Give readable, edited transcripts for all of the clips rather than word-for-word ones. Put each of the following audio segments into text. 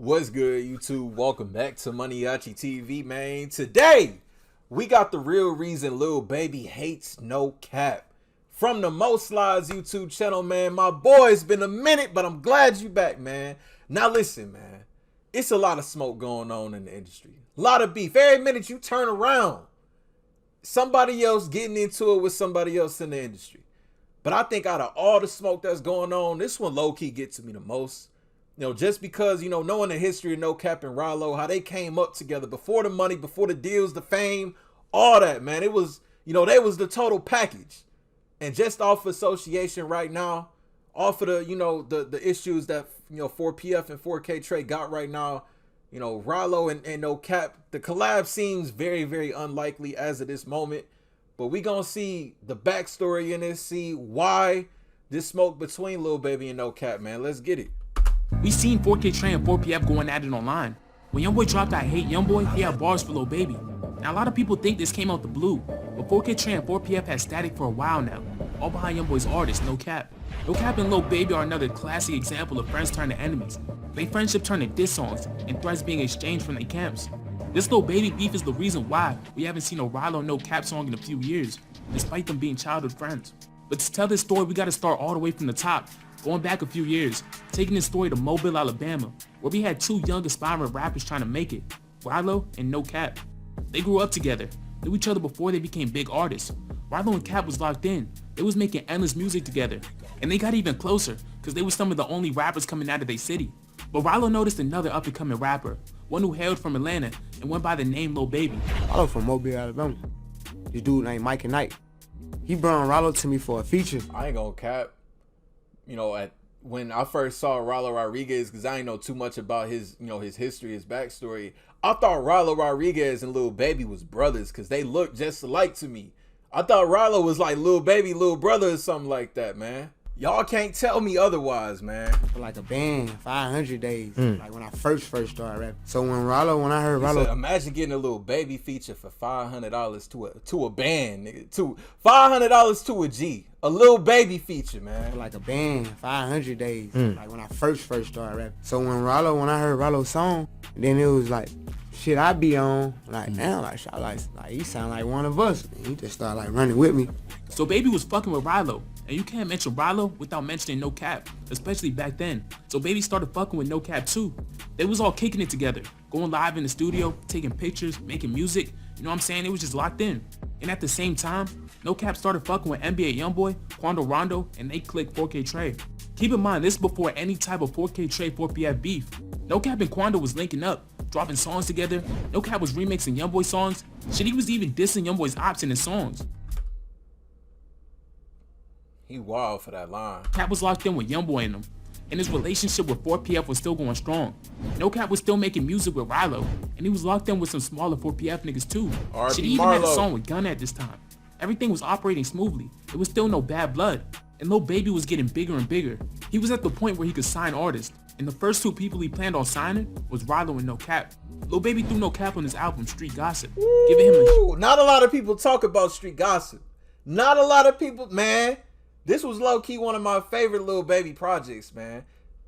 What's good, YouTube? Welcome back to MANIACITV, man. Today, we got the real reason Lil Baby hates NoCap. From the Most Slides YouTube channel, man. My boy, it's been a minute, but I'm glad you back, man. Now listen, man. It's a lot of smoke going on in the industry. A lot of beef. Every minute you turn around, somebody else getting into it with somebody else in the industry. But I think out of all the smoke that's going on, this one low-key gets to me the most. You know, just because, knowing the history of NoCap and Rollo, how they came up together before the money, before the deals, the fame, all that, man. It was, they was the total package. And just off association right now, off of the, the issues that, 4PF and 4K Trey got right now, Rollo and NoCap, the collab seems very, very unlikely as of this moment. But we gonna see the backstory in this, see why this smoke between Lil Baby and NoCap, man. Let's get it. We seen 4K Trey and 4PF going at it online. When Youngboy dropped I Hate Youngboy, he had bars for Lil Baby. Now a lot of people think this came out the blue, but 4K Trey and 4PF had static for a while now, all behind Youngboy's artist, NoCap. NoCap and Lil Baby are another classic example of friends turning to enemies. They friendship turned to diss songs and threats being exchanged from their camps. This Lil Baby beef is the reason why we haven't seen a Rollo NoCap song in a few years, despite them being childhood friends. But to tell this story, we gotta start all the way from the top, going back a few years, taking this story to Mobile, Alabama, where we had two young aspiring rappers trying to make it, Rollo and NoCap. They grew up together, knew each other before they became big artists. Rollo and Cap was locked in, they was making endless music together, and they got even closer, cause they were some of the only rappers coming out of their city. But Rollo noticed another up-and-coming rapper, one who hailed from Atlanta and went by the name Lil Baby. Rollo from Mobile, Alabama. This dude named Mike and Knight. He brought Rollo to me for a feature. I ain't gonna cap. When I first saw Rollo Rodriguez, because I didn't know too much about his, his history, his backstory, I thought Rollo Rodriguez and Lil Baby was brothers because they looked just alike to me. I thought Rollo was like Lil Baby, little brother or something like that, man. Y'all can't tell me otherwise, man. For like a band, 500 days, like when I first started rapping. So when I heard Rollo, said, imagine getting a Lil Baby feature for $500 to a band, nigga. To $500 to a G, a Lil Baby feature, man. For like a band, 500 days, like when I first started rapping. So when I heard Rollo's song, then it was like, shit, I be on, like now, like he sound like one of us. And he just started like running with me. So Baby was fucking with Rollo, and you can't mention Rollo without mentioning NoCap, especially back then. So Baby started fucking with NoCap too. They was all kicking it together, going live in the studio, taking pictures, making music. You know what I'm saying? It was just locked in. And at the same time, NoCap started fucking with NBA Youngboy, Quando Rondo, and they clicked 4K Trey. Keep in mind, this is before any type of 4K Trey 4PF beef. NoCap and Quando was linking up, dropping songs together. NoCap was remixing Youngboy songs. Shit, he was even dissing Youngboy's ops in his songs. He wild for that line. Cap was locked in with Youngboy in them, and his relationship with 4PF was still going strong. NoCap was still making music with Rollo, and he was locked in with some smaller 4PF niggas too. Shit, he even had a song with Gunna at this time. Everything was operating smoothly. It was still no bad blood, and Lil Baby was getting bigger and bigger. He was at the point where he could sign artists, and the first two people he planned on signing was Rollo and NoCap. Lil Baby threw NoCap on his album Street Gossip, giving him a... Not a lot of people talk about Street Gossip. Not a lot of people, man. This was low-key one of my favorite Lil Baby projects, man.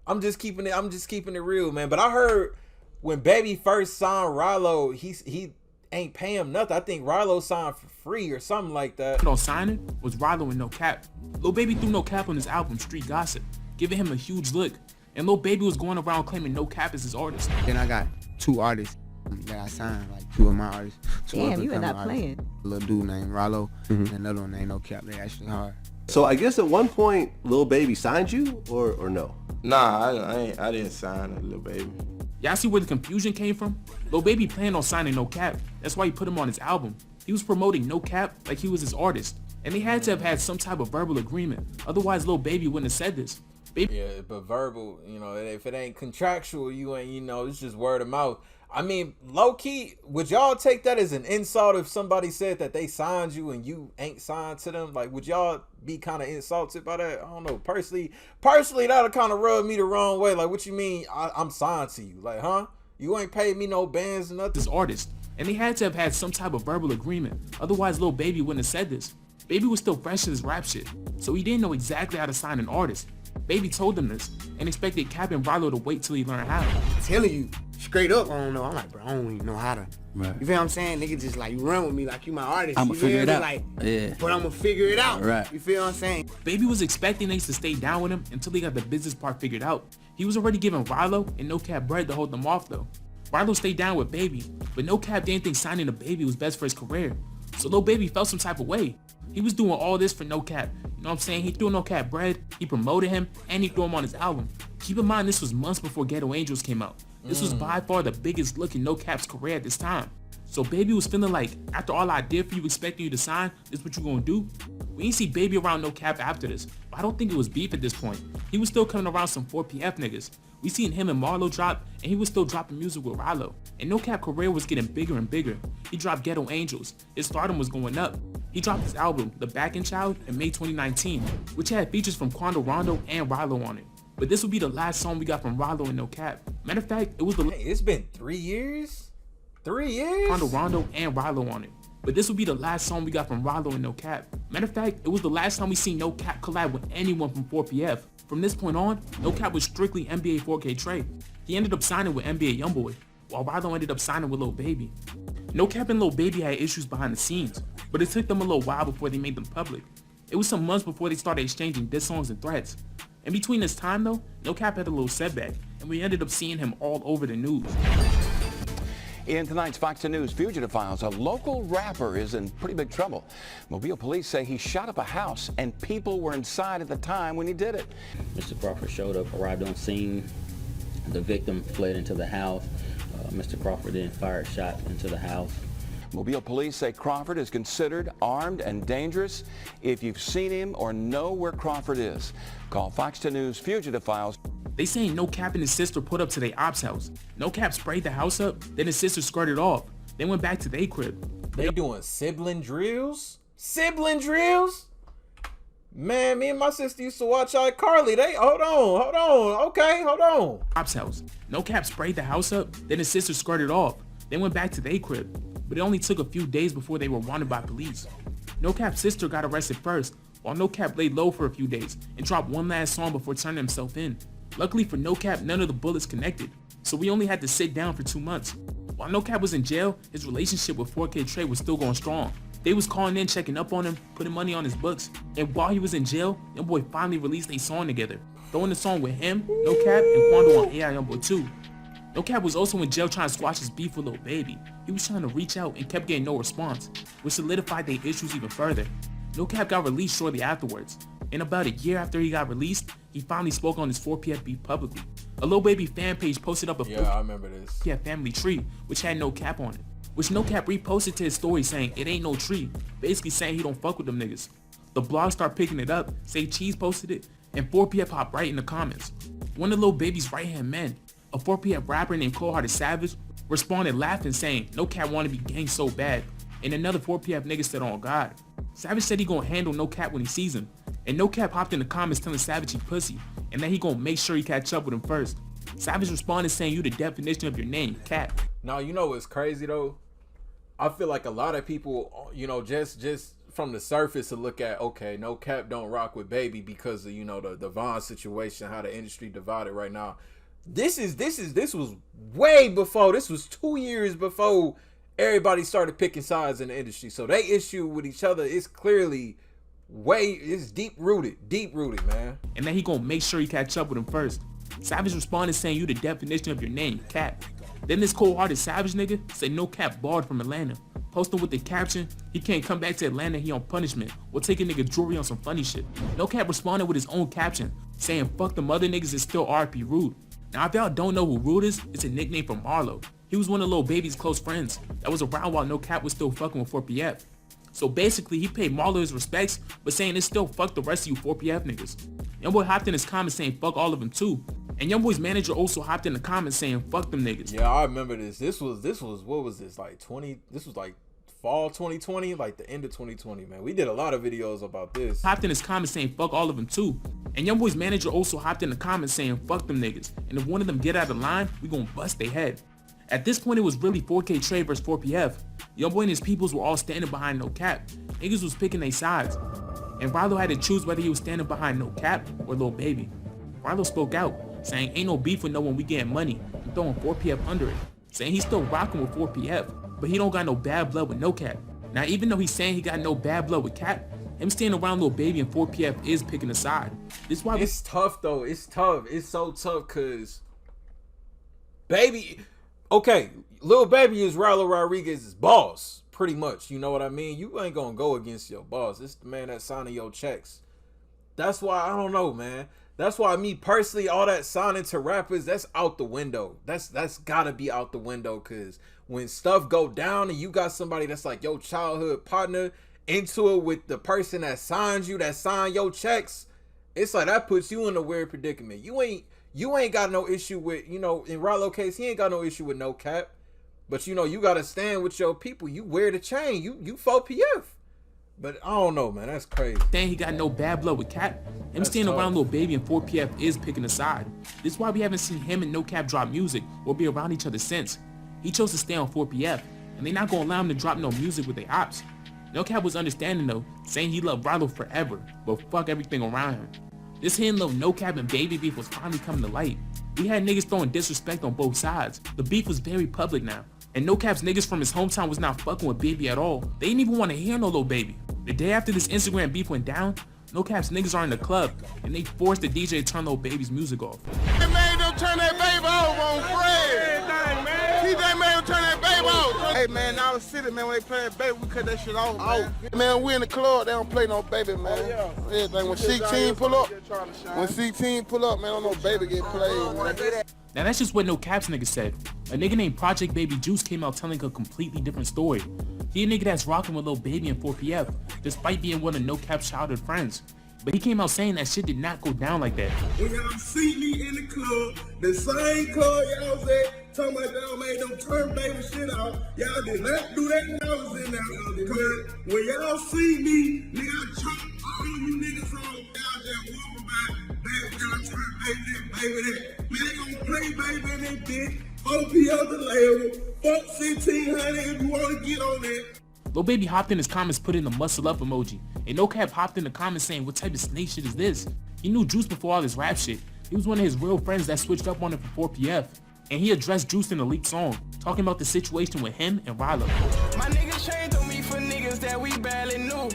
I'm just keeping it real, man. But I heard when Baby first signed Rollo, he ain't pay him nothing. I think Rollo signed for free or something like that. On signing was Rollo and NoCap. Lil Baby threw NoCap on his album Street Gossip, giving him a huge look. And Lil Baby was going around claiming NoCap as his artist. Then I got two artists that I signed, like two of my artists. Damn, you are not playing. A little dude named Rollo and another one named NoCap. They actually hard. So I guess at one point, Lil Baby signed you, or no? Nah, I didn't sign Lil Baby. Y'all see where the confusion came from? Lil Baby planned on signing NoCap. That's why he put him on his album. He was promoting NoCap like he was his artist. And they had to have had some type of verbal agreement. Otherwise, Lil Baby wouldn't have said this. Baby. Yeah, but verbal, if it ain't contractual, you ain't, it's just word of mouth. I mean, low-key, would y'all take that as an insult if somebody said that they signed you and you ain't signed to them? Like, would y'all be kind of insulted by that? I don't know. Personally, that'll kind of rub me the wrong way. Like, what you mean I'm signed to you? Like, huh? You ain't paid me no bands or nothing? This artist. And they had to have had some type of verbal agreement. Otherwise, Lil Baby wouldn't have said this. Baby was still fresh in his rap shit, so he didn't know exactly how to sign an artist. Baby told them this and expected Cap and Rilo to wait till he learned how. I'm telling you, straight up, I don't know. I'm like, bro, I don't even know how to. Right. You feel what I'm saying? Nigga just like, you run with me like you my artist. I'ma You feel figure it me? out. Like, Yeah. but I'ma figure it out. Right. You feel what I'm saying? Baby was expecting niggas to stay down with him until he got the business part figured out. He was already giving Rilo and NoCap bread to hold them off though. Rilo stayed down with Baby, but NoCap didn't think signing to Baby was best for his career. So Lil Baby felt some type of way. He was doing all this for NoCap. You know what I'm saying? He threw NoCap bread, he promoted him, and he threw him on his album. Keep in mind this was months before Ghetto Angels came out. This was by far the biggest look in NoCap's career at this time. So Baby was feeling like, after all I did for you, expecting you to sign, this is what you gonna do? We ain't see Baby around NoCap after this, but I don't think it was beef at this point. He was still coming around some 4PF niggas. We seen him and Marlo drop, and he was still dropping music with Rilo. And NoCap career was getting bigger and bigger. He dropped Ghetto Angels. His stardom was going up. He dropped his album, The Back End Child, in May 2019, which had features from Quando Rondo and Rilo on it. But this would be the last song we got from Rilo and NoCap. Matter of fact, it was the Hey, it's been 3 years? 3 years? Quando Rondo and Rilo on it. But this will be the last song we got from Rilo and NoCap. Matter of fact, it was the last time we seen NoCap collab with anyone from 4PF. From this point on, NoCap was strictly NBA 4K Trey. He ended up signing with NBA Youngboy, while Rilo ended up signing with Lil Baby. NoCap and Lil Baby had issues behind the scenes, but it took them a little while before they made them public. It was some months before they started exchanging diss songs and threats. In between this time though, NoCap had a little setback, and we ended up seeing him all over the news. In tonight's Fox News Fugitive Files, a local rapper is in pretty big trouble. Mobile police say he shot up a house and people were inside at the time when he did it. Mr. Crawford showed up, arrived on scene. The victim fled into the house. Mr. Crawford then fired shots into the house. Mobile police say Crawford is considered armed and dangerous. If you've seen him or know where Crawford is, call Fox News Fugitive Files. They saying NoCap and his sister put up to their ops house. NoCap sprayed the house up, then his sister skirted off. They went back to their crib. They doing sibling drills? Sibling drills? Man, me and my sister used to watch iCarly. They hold on. Okay, hold on. Ops house. NoCap sprayed the house up, then his sister skirted off. They went back to their crib. But it only took a few days before they were wanted by police. NoCap's sister got arrested first, while NoCap laid low for a few days and dropped one last song before turning himself in. Luckily for NoCap, none of the bullets connected, so we only had to sit down for 2 months. While NoCap was in jail, his relationship with 4K Trey was still going strong. They was calling in, checking up on him, putting money on his books, and while he was in jail, Youngboy finally released a song together, throwing the song with him, NoCap, and Quando on AI Youngboy 2. NoCap was also in jail trying to squash his beef with Lil Baby. He was trying to reach out and kept getting no response, which solidified their issues even further. NoCap got released shortly afterwards, and about a year after he got released, he finally spoke on his 4PF beef publicly. A Lil Baby fan page posted up a Yeah, I remember this. 4PF family tree, which had NoCap on it, which NoCap reposted to his story saying it ain't no tree, basically saying he don't fuck with them niggas. The blog started picking it up, say Cheese posted it, and 4PF hopped right in the comments. One of Lil Baby's right-hand men, a 4PF rapper named Cold Hearted Savage, responded laughing saying NoCap wanna be gang so bad, and another 4PF nigga said on God. Savage said he gonna handle NoCap when he sees him, and NoCap hopped in the comments telling Savage he pussy, and that he gonna make sure he catch up with him first. Savage responded saying you the definition of your name, Cap. Now, you know what's crazy though? I feel like a lot of people, you know, just from the surface to look at, okay, NoCap don't rock with Baby because of, you know, the Vaughn situation, how the industry divided right now. This was way before. This was 2 years before everybody started picking sides in the industry. So they issue with each other is clearly it's deep rooted, man. And that he gonna make sure he catch up with him first. Savage responded saying you the definition of your name, Cap. Then this cold-hearted Savage nigga said NoCap barred from Atlanta, posting with the caption, he can't come back to Atlanta, he on punishment, or take a nigga jewelry on some funny shit. NoCap responded with his own caption, saying fuck them other niggas is still RP Rude. Now if y'all don't know who Rude is, it's a nickname from Marlo. He was one of Lil Baby's close friends that was around while NoCap was still fucking with 4PF. So basically he paid Marlo his respects, but saying it's still fuck the rest of you 4PF niggas. Youngboy hopped in his comments saying fuck all of them too. And Youngboy's manager also hopped in the comments saying fuck them niggas. Yeah, I remember this. This was what was this, like this was like fall 2020, like the end of 2020, man. We did a lot of videos about this. Hopped in his comments saying fuck all of them too. And Youngboy's manager also hopped in the comments saying fuck them niggas. And if one of them get out of line, we gonna bust their head. At this point, it was really 4K Trey versus 4PF. Youngboy and his peoples were all standing behind NoCap. Niggas was picking their sides. And Rilo had to choose whether he was standing behind NoCap or Lil Baby. Rilo spoke out, saying ain't no beef with no one, we getting money, and throwing 4PF under it, saying he's still rocking with 4PF, but he don't got no bad blood with NoCap. Now even though he's saying he got no bad blood with Cap, him staying around Lil Baby and 4PF is picking a side. This is why it's tough though. It's tough. It's so tough because Baby, okay, Lil Baby is Rilo Rodriguez's boss, pretty much. You know what I mean? You ain't gonna go against your boss. It's the man that's signing your checks. That's why I don't know, man. That's why me personally, all that signing to rappers, that's out the window. That's gotta be out the window, cause when stuff go down and you got somebody that's like your childhood partner into it with the person that signs you, that sign your checks, it's like that puts you in a weird predicament. You ain't got no issue with, you know, in Rilo case, he ain't got no issue with NoCap. But you know, you gotta stand with your people. You wear the chain. You 4PF. But I don't know, man. That's crazy. Saying he got no bad blood with Cap, him staying around Lil Baby and 4PF is picking a side. This is why we haven't seen him and NoCap drop music or be around each other since. He chose to stay on 4PF, and they not gonna allow him to drop no music with their ops. NoCap was understanding though, saying he loved Rilo forever, but fuck everything around him. This hidden little NoCap and Baby beef was finally coming to light. We had niggas throwing disrespect on both sides. The beef was very public now. And NoCap's niggas from his hometown was not fucking with Baby at all. They didn't even want to hear no Lil Baby. The day after this Instagram beef went down, NoCap's niggas are in the club, and they forced the DJ to turn Lil Baby's music off. They made them turn that baby off on Fred. TJ made them turn that baby off. Hey man, I was sitting, man, when they play that baby, we cut that shit off, man. Man, we in the club, they don't play no Baby, man. Everything. When C-Team pull up, man, don't no Baby get played, man. Now that's just what NoCap's nigga said. A nigga named Project Baby Juice came out telling a completely different story. He a nigga that's rocking with Lil Baby and 4PF, despite being one of NoCap's childhood friends. But he came out saying that shit did not go down like that. When y'all see me in the club, the same club y'all said, talking about y'all made them turn Baby shit off, y'all did not do that when I was in there. Cause when y'all see me, nigga, I chop all you niggas off, y'all just walking by, baby, y'all turn Baby that. Man, they gonna play Baby in that bitch, OP the label, fuck 1600 if you wanna get on that. Lil Baby hopped in his comments, put in the muscle up emoji, and NoCap hopped in the comments saying, what type of snake shit is this? He knew Juice before all this rap shit. He was one of his real friends that switched up on him for 4PF. And he addressed Juice in a leaked song, talking about the situation with him and Rilo. My niggas changed on me for niggas that we barely knew.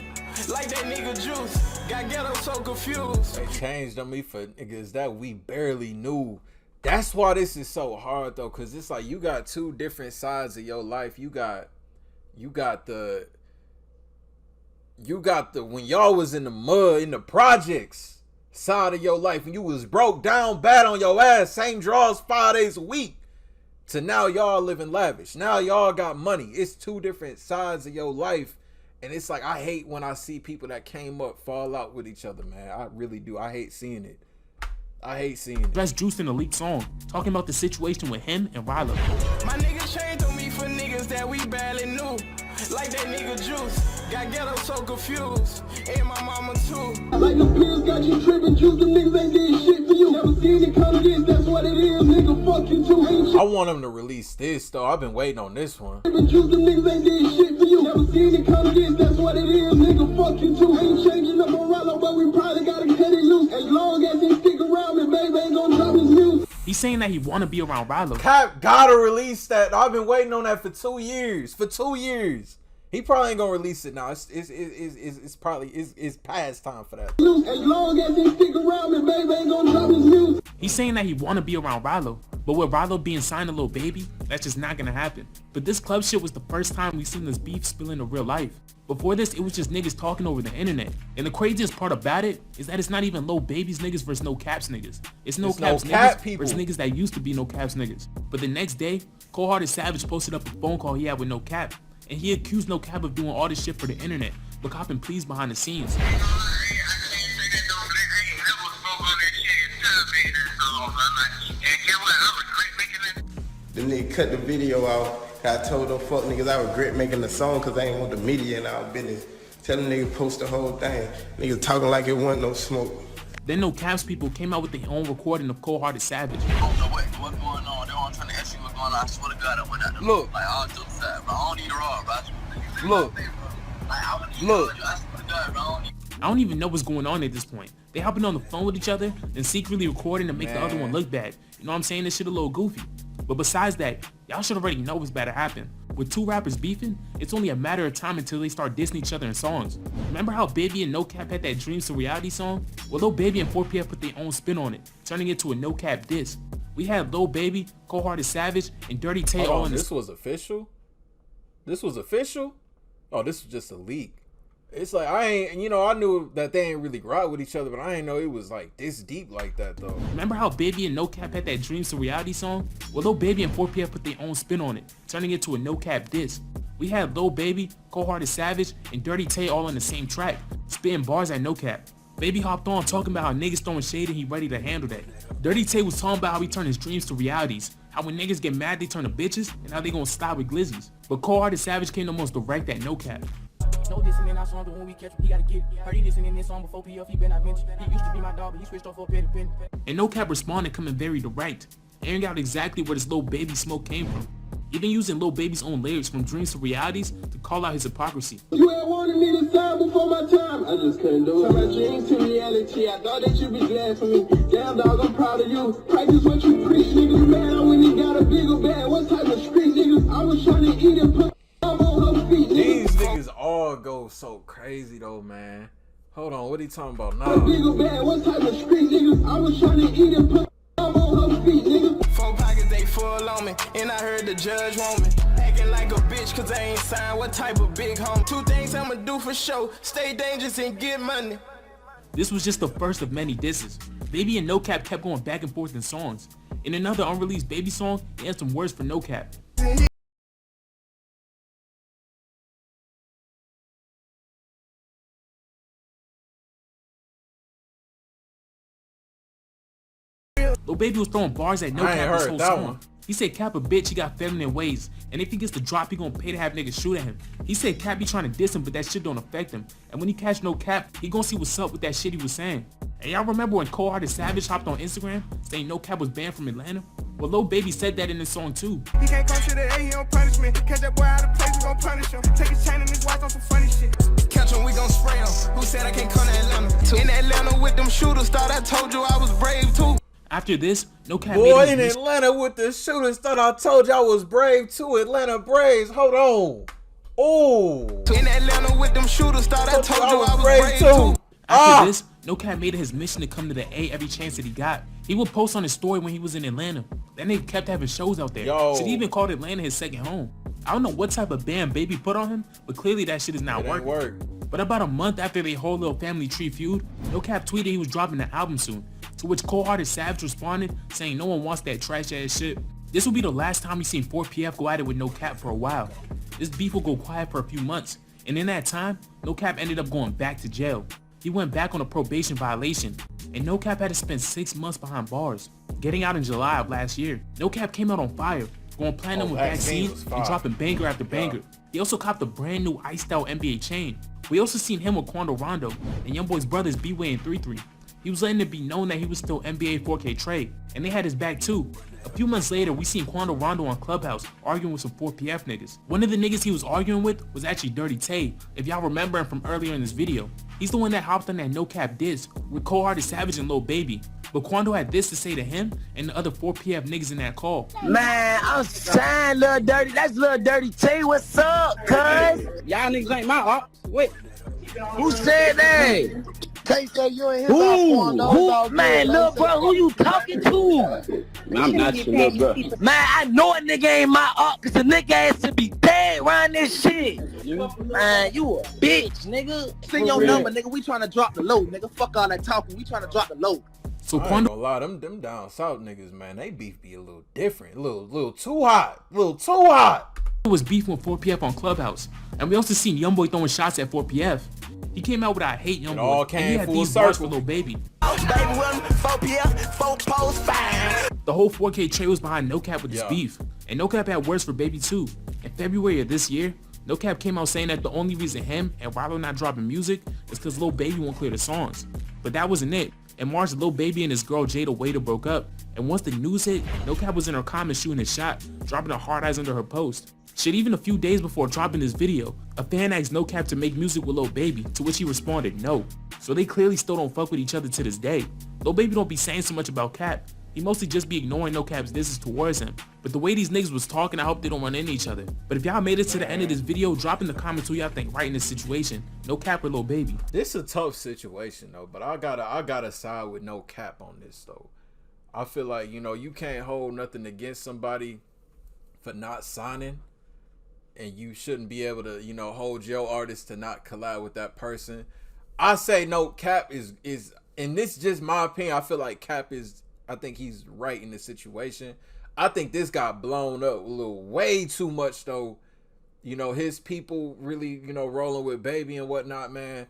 Like that nigga Juice, got ghetto so confused. They changed on me for niggas that we barely knew. That's why this is so hard though, cause it's like you got two different sides of your life. You got the when y'all was in the mud, in the projects side of your life, when you was broke down bad on your ass, same draws 5 days a week, to now y'all living lavish. Now y'all got money. It's two different sides of your life. And it's like, I hate when I see people that came up fall out with each other, man. I really do. I hate seeing it. That's Juice in a leaked song, talking about the situation with him and Rilo. My niggas changed on me for niggas that we barely knew. Like that nigga Juice, got ghetto so confused. And my mama too. Like the pills got you tripping, Juice, them niggas ain't did shit for you. Never seen it come this, that's what it is, nigga, fuck you too. Ain't I want them to release this though. I've been waiting on this one. Juice, them niggas ain't did shit for you. Never seen it come this, that's what it is, nigga, fuck you too. Ain't changing up on Rilo, but we probably gotta cut it loose. As long as he stick around me, baby ain't gonna drop his music. He's saying that he wanna be around Rilo. Cap gotta release that. I've been waiting on that for 2 years. He probably ain't gonna release it now. It's probably past time for that. As long as he stick around me, baby ain't gonna drop his music. He's saying that he wanna be around Rilo, but with Rilo being signed to Lil Baby, that's just not gonna happen. But this club shit was the first time we seen this beef spill into real life. Before this, it was just niggas talking over the internet. And the craziest part about it is that it's not even Lil Baby's niggas versus NoCap's niggas. It's NoCap's niggas versus niggas that used to be NoCap's niggas. But the next day, Cold Hearted Savage posted up a phone call he had with NoCap, and he accused NoCap of doing all this shit for the internet, but copping pleas behind the scenes. The nigga cut the video out. I told them fuck niggas I regret making the song because I ain't want the media in our business. Tell them niggas post the whole thing. Niggas talking like it wasn't no smoke. Then NoCap's people came out with their own recording of Cold Hearted Savage. I don't know what's going on. They're all trying to ask you what's going on. I swear to God, I went out there. Look. Like, all jokes aside, bro. I don't need a raw, bro. Look. I swear to God, bro. I don't even know what's going on at this point. They hopping on the phone with each other and secretly recording to make the other one look bad. You know what I'm saying? This shit a little goofy. But besides that, y'all should already know what's about to happen. With two rappers beefing, it's only a matter of time until they start dissing each other in songs. Remember how Baby and NoCap had that Dreams to Reality song? Well, Lil Baby and 4PF put their own spin on it, turning it to a NoCap diss. We had Lil Baby, Cold Hearted Savage, and Dirty Tay all in this was official? This was official? Oh, this was just a leak. It's like, I knew that they ain't really ride with each other, but I ain't know it was like this deep like that though. Remember how Baby and NoCap had that Dreams to Reality song? Well, Lil Baby and 4PF put their own spin on it, turning it to a NoCap diss. We had Lil Baby, Cold Hearted Savage, and Dirty Tay all on the same track, spitting bars at NoCap. Baby hopped on talking about how niggas throwing shade and he ready to handle that. Dirty Tay was talking about how he turned his dreams to realities, how when niggas get mad they turn to bitches, and how they gonna stop with glizzies. But Cold Hearted Savage came the most direct at NoCap. No dissing in our song, but when we catch him, he gotta get it. Heard he dissing in this song before PF, he been not venture. He used to be my dog, but he switched off for a petty pen. And NoCap responded coming very direct, airing out exactly where this Lil Baby smoke came from. Even using Lil Baby's own lyrics from Dreams to Realities to call out his hypocrisy. You had wanted me to sign before my time, I just couldn't do it. From my dreams to reality, I thought that you'd be glad for me. Damn dog, I'm proud of you. Practice what you preach, niggas. Man, I went and got a bigger bag. What type of street niggas? I was trying to eat and put on her feet, niggas. These niggas all go so crazy though, man. Hold on, what are you talking about now? Bigger bag, what type of street niggas? I was trying to eat and put on her feet, nigga. 4 pockets, they full on me, and I heard the judge want me. Acting like a bitch, cause I ain't signed. What type of big home? 2 things I'ma do for show. Stay dangerous and get money. This was just the first of many disses. Baby and NoCap kept going back and forth in songs. In another unreleased Baby song, they had some words for NoCap. Lil Baby was throwing bars at NoCap this whole song. He said Cap a bitch, he got feminine ways, and if he gets the drop, he gonna pay to have niggas shoot at him. He said Cap be trying to diss him, but that shit don't affect him. And when he catch NoCap, he gonna see what's up with that shit he was saying. And y'all remember when Cold Hearted Savage hopped on Instagram saying NoCap was banned from Atlanta? Well, Lil Baby said that in his song too. He can't come to the A, he don't punish me. Catch that boy out of place, we gon' punish him. Take his chain and his watch on some funny shit. Catch him, we gon' spray him. Who said I can't come to Atlanta? In Atlanta with them shooters, thought I told you I was brave too. After this, NoCap boy made in Atlanta with the shooters, thought I told you I was brave too. Atlanta Braves, hold on. Oh. In Atlanta with them shooters, thought I told you I was brave too. After this, NoCap made it his mission to come to the A every chance that he got. He would post on his story when he was in Atlanta. That nigga kept having shows out there. Shit, he even called Atlanta his second home. I don't know what type of ban Baby put on him, but clearly that shit is not working. But about a month after their whole little family tree feud, NoCap tweeted he was dropping the album soon, to which Cold Hearted Savage responded saying no one wants that trash ass shit. This will be the last time we seen 4PF go at it with NoCap for a while. This beef will go quiet for a few months, and in that time, NoCap ended up going back to jail. He went back on a probation violation, and NoCap had to spend 6 months behind bars. Getting out in July of last year, NoCap came out on fire, going platinum with Vaccine and dropping banger after banger. He also copped a brand new iced out NBA chain. We also seen him with Quando Rondo and Youngboy's brothers B-Way and 3-3. He was letting it be known that he was still NBA 4K Trey, and they had his back too. A few months later, we seen Quando Rondo on Clubhouse arguing with some 4PF niggas. One of the niggas he was arguing with was actually Dirty Tay, if y'all remember him from earlier in this video. He's the one that hopped on that NoCap diss with Cold Hearted Savage and Lil Baby. But Quando had this to say to him and the other 4PF niggas in that call. Man, I'm saying Lil Dirty, that's Lil Dirty Tay, what's up, cuz? Y'all niggas ain't my ops. Wait, who said that? Tay said you ain't him. Who? Man, little bro, who you talking to? I'm not your little bro. Man, I know a nigga ain't my op, cause a nigga ass should be dead around this shit. Man, you a bitch, nigga. Send your number, nigga. We trying to drop the load, nigga. Fuck all that talking. We trying to drop the load. So I ain't gonna lie, them down south niggas, man, they beef be a little different, a little too hot, It was beef with 4PF on Clubhouse, and we also seen Youngboy throwing shots at 4PF. He came out with I hate Youngboy, it all came and he had full these bars circle. for Lil Baby. Baby, 4PF, 4 post 5. The whole 4K Trey was behind NoCap with this beef, and NoCap had words for Baby too. In February of this year, NoCap came out saying that the only reason him and Rollo not dropping music is because Lil Baby won't clear the songs. But that wasn't it. In March, Lil Baby and his girl Jada Waiter broke up, and once the news hit, NoCap was in her comments shooting his shot, dropping a hard eyes under her post. Shit, even a few days before dropping this video, a fan asked NoCap to make music with Lil Baby, to which he responded no. so they clearly still don't fuck with each other to this day. Lil Baby don't be saying so much about Cap. He mostly just be ignoring NoCap's distance towards him. But the way these niggas was talking, I hope they don't run into each other. But if y'all made it to the end of this video, drop in the comments who y'all think right in this situation. NoCap or Lil Baby. This is a tough situation though, but I gotta side with NoCap on this though. I feel like, you know, you can't hold nothing against somebody for not signing, and you shouldn't be able to, you know, hold your artist to not collab with that person. I say NoCap is, and this is just my opinion, I feel like Cap is, I think he's right in the situation. I think this got blown up a little way too much though. You know, his people really, you know, rolling with Baby and whatnot, man.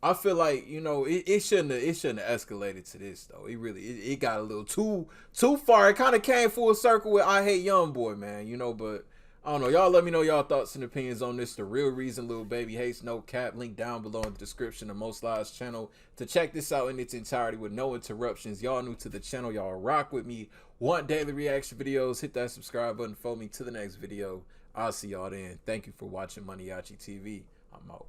I feel like, you know, it shouldn't have escalated to this though. It got a little too far. It kind of came full circle with I Hate Youngboy, man, you know, but I don't know. Y'all let me know y'all thoughts and opinions on this. The real reason Lil Baby hates NoCap. Link down below in the description of Most Live's channel to check this out in its entirety with no interruptions. Y'all new to the channel, y'all rock with me. Want daily reaction videos? Hit that subscribe button. Follow me to the next video. I'll see y'all then. Thank you for watching MANIACITV. I'm out.